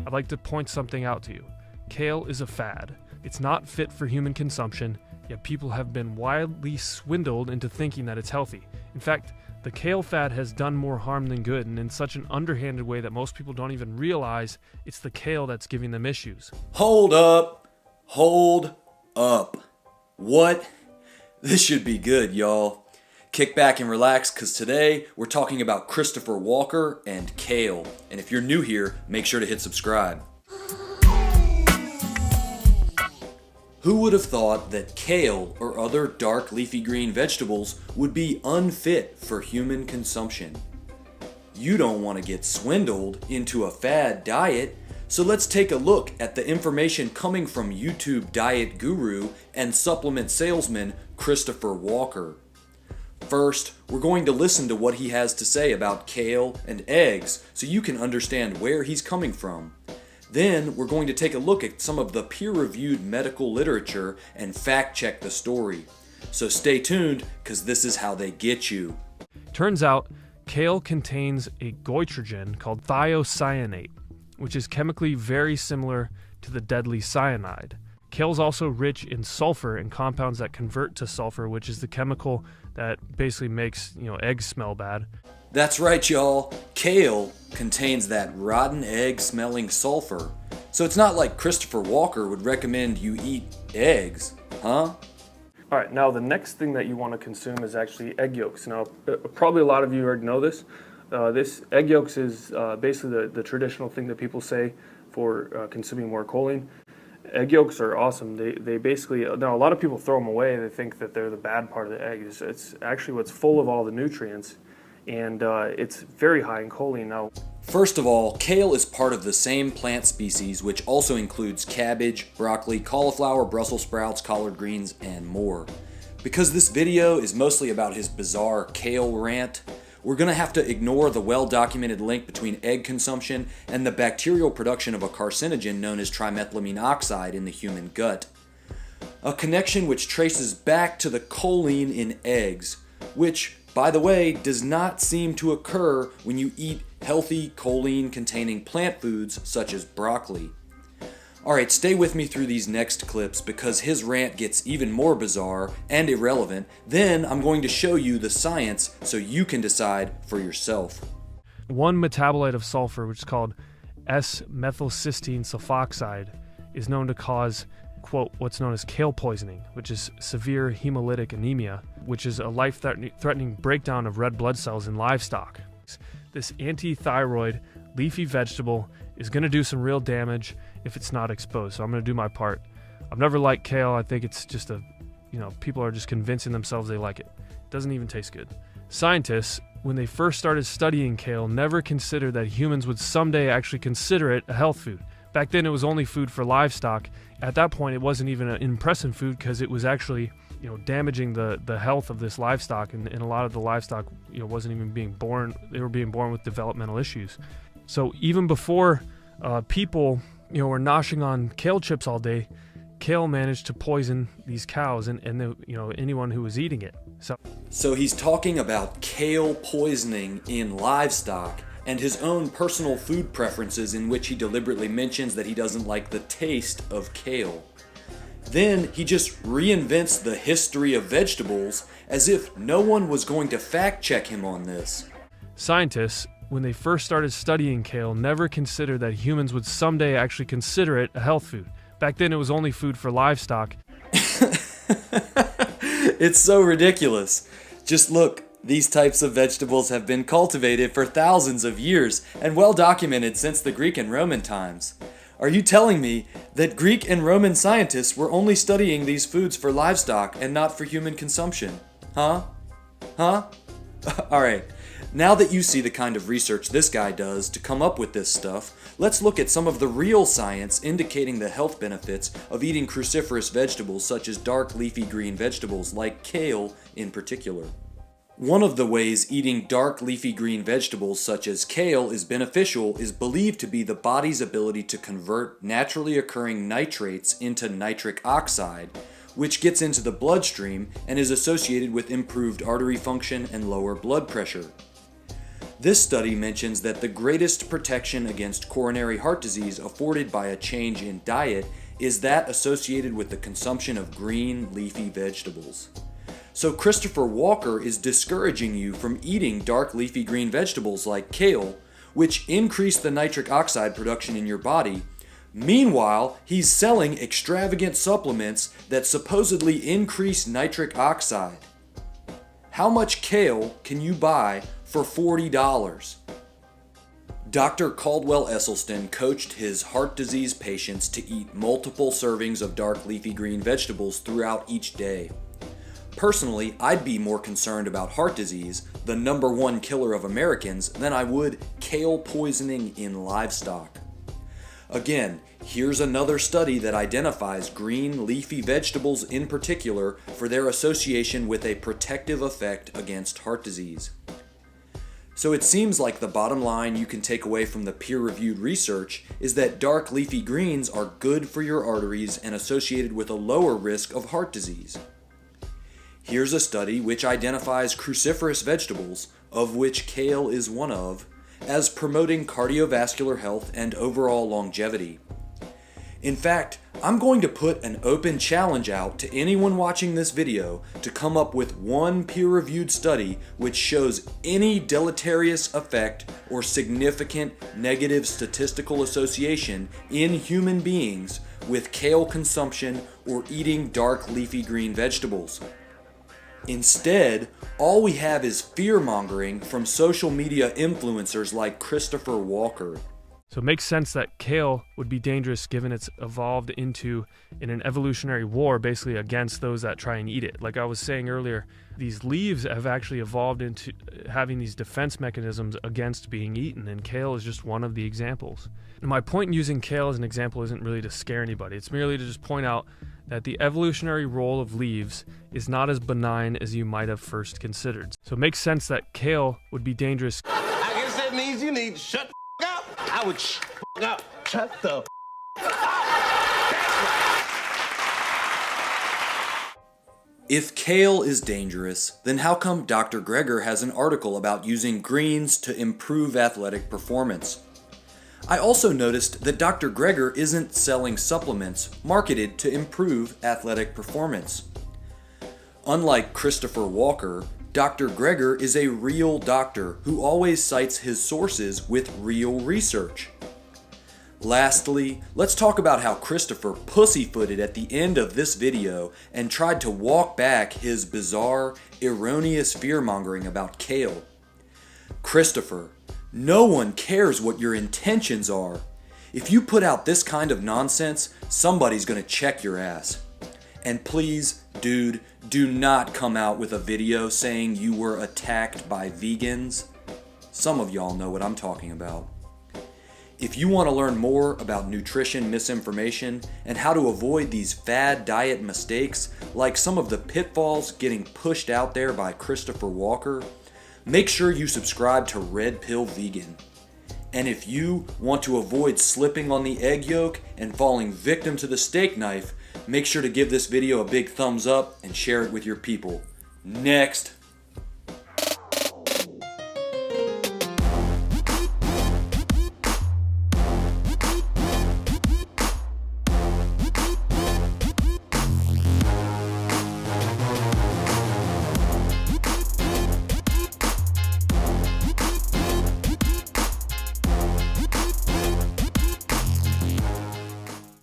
I'd like to point something out to you. Kale is a fad. It's not fit for human consumption, yet people have been wildly swindled into thinking that it's healthy. In fact, the kale fad has done more harm than good, and in such an underhanded way that most people don't even realize it's the kale that's giving them issues. Hold up. Hold up. What? This should be good, y'all. Kick back and relax, because today we're talking about Christopher Walker and kale. And if you're new here, make sure to hit subscribe. Who would have thought that kale or other dark leafy green vegetables would be unfit for human consumption? You don't want to get swindled into a fad diet, so let's take a look at the information coming from YouTube diet guru and supplement salesman Christopher Walker. First, we're going to listen to what he has to say about kale and eggs so you can understand where he's coming from. Then, we're going to take a look at some of the peer-reviewed medical literature and fact-check the story. So stay tuned, because this is how they get you. Turns out, kale contains a goitrogen called thiocyanate, which is chemically very similar to the deadly cyanide. Kale is also rich in sulfur and compounds that convert to sulfur, which is the chemical that basically makes, eggs smell bad. That's right, y'all. Kale contains that rotten egg-smelling sulfur. So it's not like Christopher Walker would recommend you eat eggs, huh? All right, now the next thing that you want to consume is actually egg yolks. Now, probably a lot of you already know this. This egg yolks is basically the traditional thing that people say for consuming more choline. Egg yolks are awesome. They basically, now a lot of people throw them away. They think that they're the bad part of the egg. It's actually what's full of all the nutrients, and it's very high in choline. Now, first of all, kale is part of the same plant species, which also includes cabbage, broccoli, cauliflower, Brussels sprouts, collard greens, and more. Because this video is mostly about his bizarre kale rant, we're going to have to ignore the well-documented link between egg consumption and the bacterial production of a carcinogen known as trimethylamine oxide in the human gut. A connection which traces back to the choline in eggs, which, by the way, does not seem to occur when you eat healthy choline-containing plant foods such as broccoli. Alright, stay with me through these next clips because his rant gets even more bizarre and irrelevant. Then I'm going to show you the science so you can decide for yourself. One metabolite of sulfur, which is called S-methylcysteine sulfoxide, is known to cause, quote, what's known as kale poisoning, which is severe hemolytic anemia, which is a life-threatening breakdown of red blood cells in livestock. This anti-thyroid leafy vegetable is going to do some real damage if it's not exposed, so I'm going to do my part. I've never liked kale. I think it's just people are just convincing themselves they like it. It doesn't even taste good. Scientists, when they first started studying kale, never considered that humans would someday actually consider it a health food. Back then, it was only food for livestock. At that point, it wasn't even an impressive food because it was actually damaging the health of this livestock, and a lot of the livestock wasn't even being born. They were being born with developmental issues. So even before people were noshing on kale chips all day, kale managed to poison these cows and anyone who was eating it. So he's talking about kale poisoning in livestock and his own personal food preferences, in which he deliberately mentions that he doesn't like the taste of kale. Then he just reinvents the history of vegetables as if no one was going to fact check him on this. Scientists, when they first started studying kale, never considered that humans would someday actually consider it a health food. Back then, it was only food for livestock. It's so ridiculous. Just look, these types of vegetables have been cultivated for thousands of years and well documented since the Greek and Roman times. Are you telling me that Greek and Roman scientists were only studying these foods for livestock and not for human consumption? Huh? Alright. Now that you see the kind of research this guy does to come up with this stuff, let's look at some of the real science indicating the health benefits of eating cruciferous vegetables such as dark leafy green vegetables like kale in particular. One of the ways eating dark leafy green vegetables such as kale is beneficial is believed to be the body's ability to convert naturally occurring nitrates into nitric oxide, which gets into the bloodstream and is associated with improved artery function and lower blood pressure. This study mentions that the greatest protection against coronary heart disease afforded by a change in diet is that associated with the consumption of green leafy vegetables. So Christopher Walker is discouraging you from eating dark leafy green vegetables like kale, which increase the nitric oxide production in your body. Meanwhile, he's selling extravagant supplements that supposedly increase nitric oxide. How much kale can you buy for $40? Dr. Caldwell Esselstyn coached his heart disease patients to eat multiple servings of dark leafy green vegetables throughout each day. Personally, I'd be more concerned about heart disease, the #1 killer of Americans, than I would kale poisoning in livestock. Again, here's another study that identifies green leafy vegetables in particular for their association with a protective effect against heart disease. So it seems like the bottom line you can take away from the peer-reviewed research is that dark leafy greens are good for your arteries and associated with a lower risk of heart disease. Here's a study which identifies cruciferous vegetables, of which kale is one of, as promoting cardiovascular health and overall longevity. In fact, I'm going to put an open challenge out to anyone watching this video to come up with one peer-reviewed study which shows any deleterious effect or significant negative statistical association in human beings with kale consumption or eating dark leafy green vegetables. Instead, all we have is fear-mongering from social media influencers like Christopher Walker. So it makes sense that kale would be dangerous given it's evolved into in an evolutionary war basically against those that try and eat it. Like I was saying earlier, these leaves have actually evolved into having these defense mechanisms against being eaten, and kale is just one of the examples. And my point in using kale as an example isn't really to scare anybody. It's merely to just point out that the evolutionary role of leaves is not as benign as you might have first considered. So it makes sense that kale would be dangerous. I guess that means you need to shut the up. I would shut up. Shut the If kale is dangerous, then how come Dr. Greger has an article about using greens to improve athletic performance? I also noticed that Dr. Greger isn't selling supplements marketed to improve athletic performance. Unlike Christopher Walker, Dr. Greger is a real doctor who always cites his sources with real research. Lastly, let's talk about how Christopher pussyfooted at the end of this video and tried to walk back his bizarre, erroneous fear-mongering about kale. Christopher, no one cares what your intentions are. If you put out this kind of nonsense, somebody's gonna check your ass. And please, dude, do not come out with a video saying you were attacked by vegans. Some of y'all know what I'm talking about. If you want to learn more about nutrition misinformation and how to avoid these fad diet mistakes, like some of the pitfalls getting pushed out there by Christopher Walker, make sure you subscribe to Red Pill Vegan. And if you want to avoid slipping on the egg yolk and falling victim to the steak knife, make sure to give this video a big thumbs up and share it with your people. Next.